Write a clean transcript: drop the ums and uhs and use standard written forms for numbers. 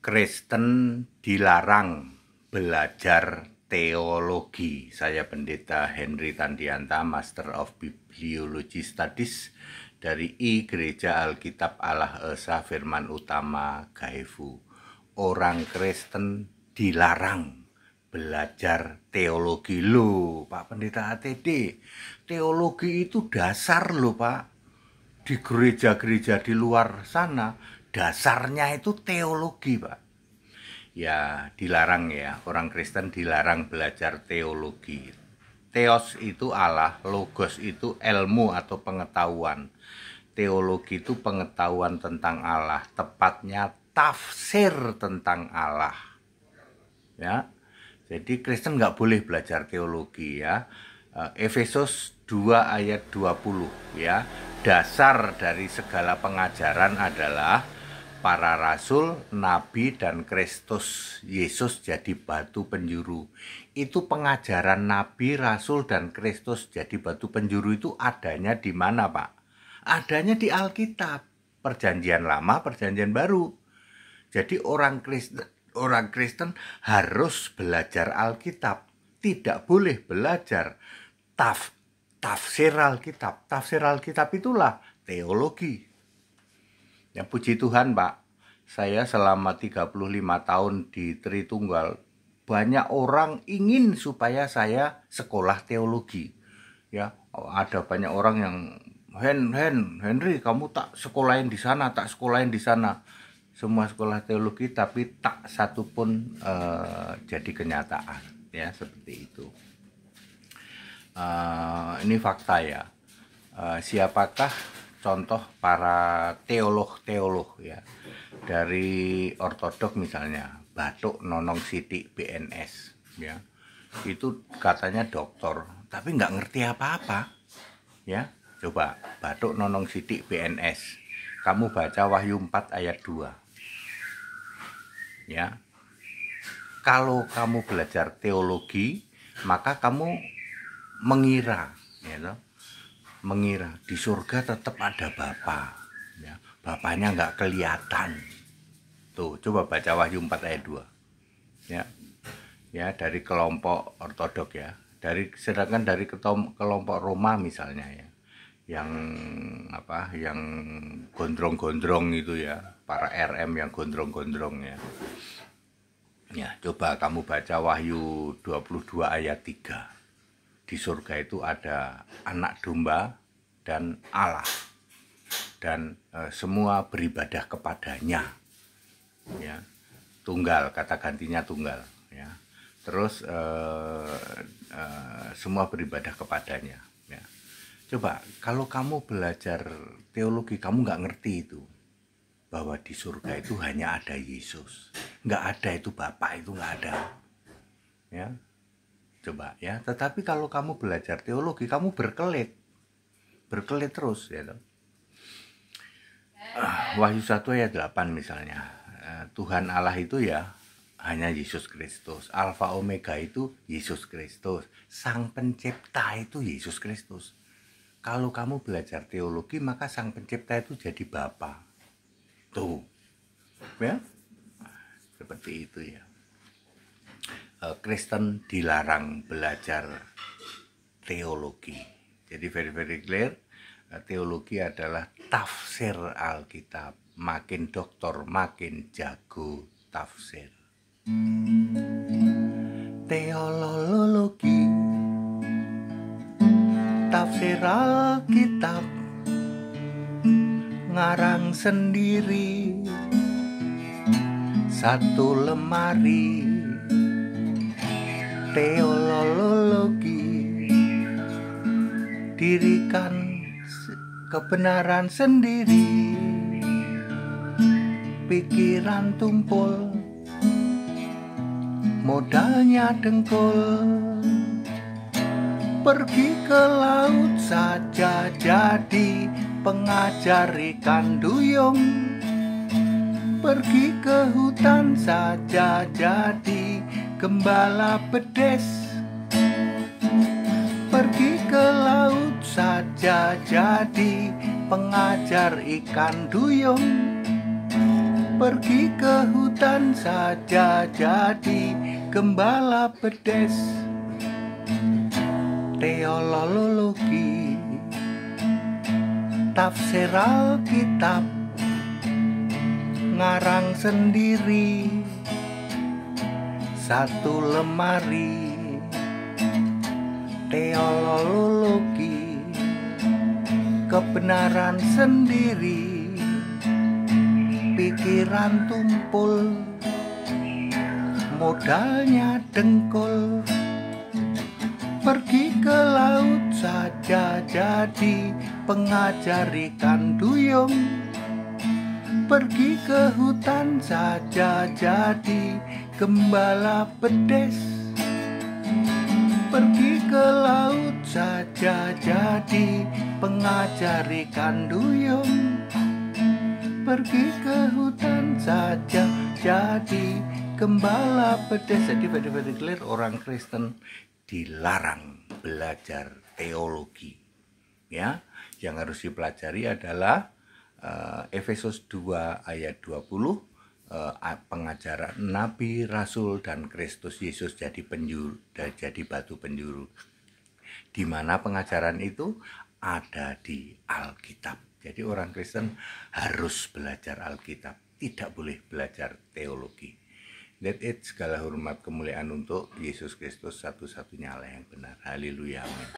Kristen dilarang belajar teologi. Saya Pendeta Henry Tandianta, Master of Bibliology Studies dari I Gereja Alkitab Allah Esa Firman Utama Gaefu. Orang Kristen dilarang belajar teologi. Loh, Pak Pendeta ATD, teologi itu dasar loh Pak. Di gereja-gereja di luar sana, dasarnya itu teologi Pak. Ya, dilarang ya, orang Kristen dilarang belajar teologi. Theos itu Allah, logos itu ilmu atau pengetahuan. Teologi itu pengetahuan tentang Allah, tepatnya tafsir tentang Allah. Ya, jadi Kristen nggak boleh belajar teologi ya. Efesus 2 ayat 20 ya. Dasar dari segala pengajaran adalah para rasul, nabi, dan Kristus Yesus jadi batu penjuru. Itu pengajaran nabi, rasul, dan Kristus jadi batu penjuru itu adanya di mana Pak? Adanya di Alkitab, Perjanjian Lama, Perjanjian Baru. Jadi orang Kristen harus belajar Alkitab, tidak boleh belajar tafsir Alkitab. Tafsir Alkitab itulah teologi. Ya puji Tuhan Pak, saya selama 35 tahun di Tritunggal, banyak orang ingin supaya saya sekolah teologi. Ya, ada banyak orang yang Henry, kamu tak sekolahin di sana, tak sekolahin di sana. Semua sekolah teologi, tapi tak satu pun jadi kenyataan. Ya, seperti itu. Ini fakta ya. Siapakah contoh para teolog ya dari ortodok misalnya Bathuk Nonong Sithik BNS ya, itu katanya doktor tapi nggak ngerti apa-apa ya. Coba Bathuk Nonong Sithik BNS, kamu baca Wahyu 4 ayat 2 ya. Kalau kamu belajar teologi maka kamu mengira ya, mengira di surga tetap ada Bapa ya. Bapaknya nggak kelihatan. Tuh, coba baca Wahyu 4 ayat 2 ya. Ya, dari kelompok ortodok ya. Sedangkan dari kelompok Roma misalnya ya. Yang yang gondrong-gondrong itu ya, para RM yang gondrong-gondrong ya. Ya, coba kamu baca Wahyu 22 ayat 3. Di surga itu ada anak domba dan Allah, dan semua beribadah kepadanya ya. Tunggal, kata gantinya tunggal ya. Terus semua beribadah kepadanya ya. Coba kalau kamu belajar teologi, kamu nggak ngerti itu, bahwa di surga itu hanya ada Yesus, nggak ada itu Bapak, itu nggak ada ya. Coba ya, tetapi kalau kamu belajar teologi, kamu berkelit terus ya. Wahyu 1 ayat 8 misalnya, Tuhan Allah itu ya hanya Yesus Kristus. Alfa Omega itu Yesus Kristus. Sang pencipta itu Yesus Kristus. Kalau kamu belajar teologi, maka sang pencipta itu jadi Bapa. Tuh ya, seperti itu ya. Kristen dilarang belajar teologi. Jadi very clear, teologi adalah tafsir Alkitab. Makin doktor makin jago tafsir. Teologi, tafsir Alkitab, ngarang sendiri satu lemari. Teologi, dirikan kebenaran sendiri, pikiran tumpul, modalnya dengkul, pergi ke laut saja jadi pengajar ikan duyung, pergi ke hutan saja jadi gembala bedes, pergi ke laut saja jadi pengajar ikan duyung, Pergi ke hutan saja jadi gembala pedes. Teolologi, tafsir Alkitab, ngarang sendiri satu lemari. Teolologi, kebenaran sendiri, pikiran tumpul, modalnya dengkul. Pergi ke laut saja jadi pengajar ikan duyung. Pergi ke hutan saja jadi gembala pedes. Pergi ke laut saja jadi pengajar ikan duyung. Pergi ke hutan saja jadi gembala pedes. Jadi pada clear, orang Kristen dilarang belajar teologi. Ya, yang harus dipelajari adalah Efesus 2 ayat 20, pengajaran Nabi, Rasul, dan Kristus Yesus jadi penjuru, jadi batu penjuru. Di mana pengajaran itu ada di Alkitab. Jadi orang Kristen harus belajar Alkitab, tidak boleh belajar teologi. Let it, segala hormat kemuliaan untuk Yesus Kristus, satu-satunya Allah yang benar. Haleluya, amin.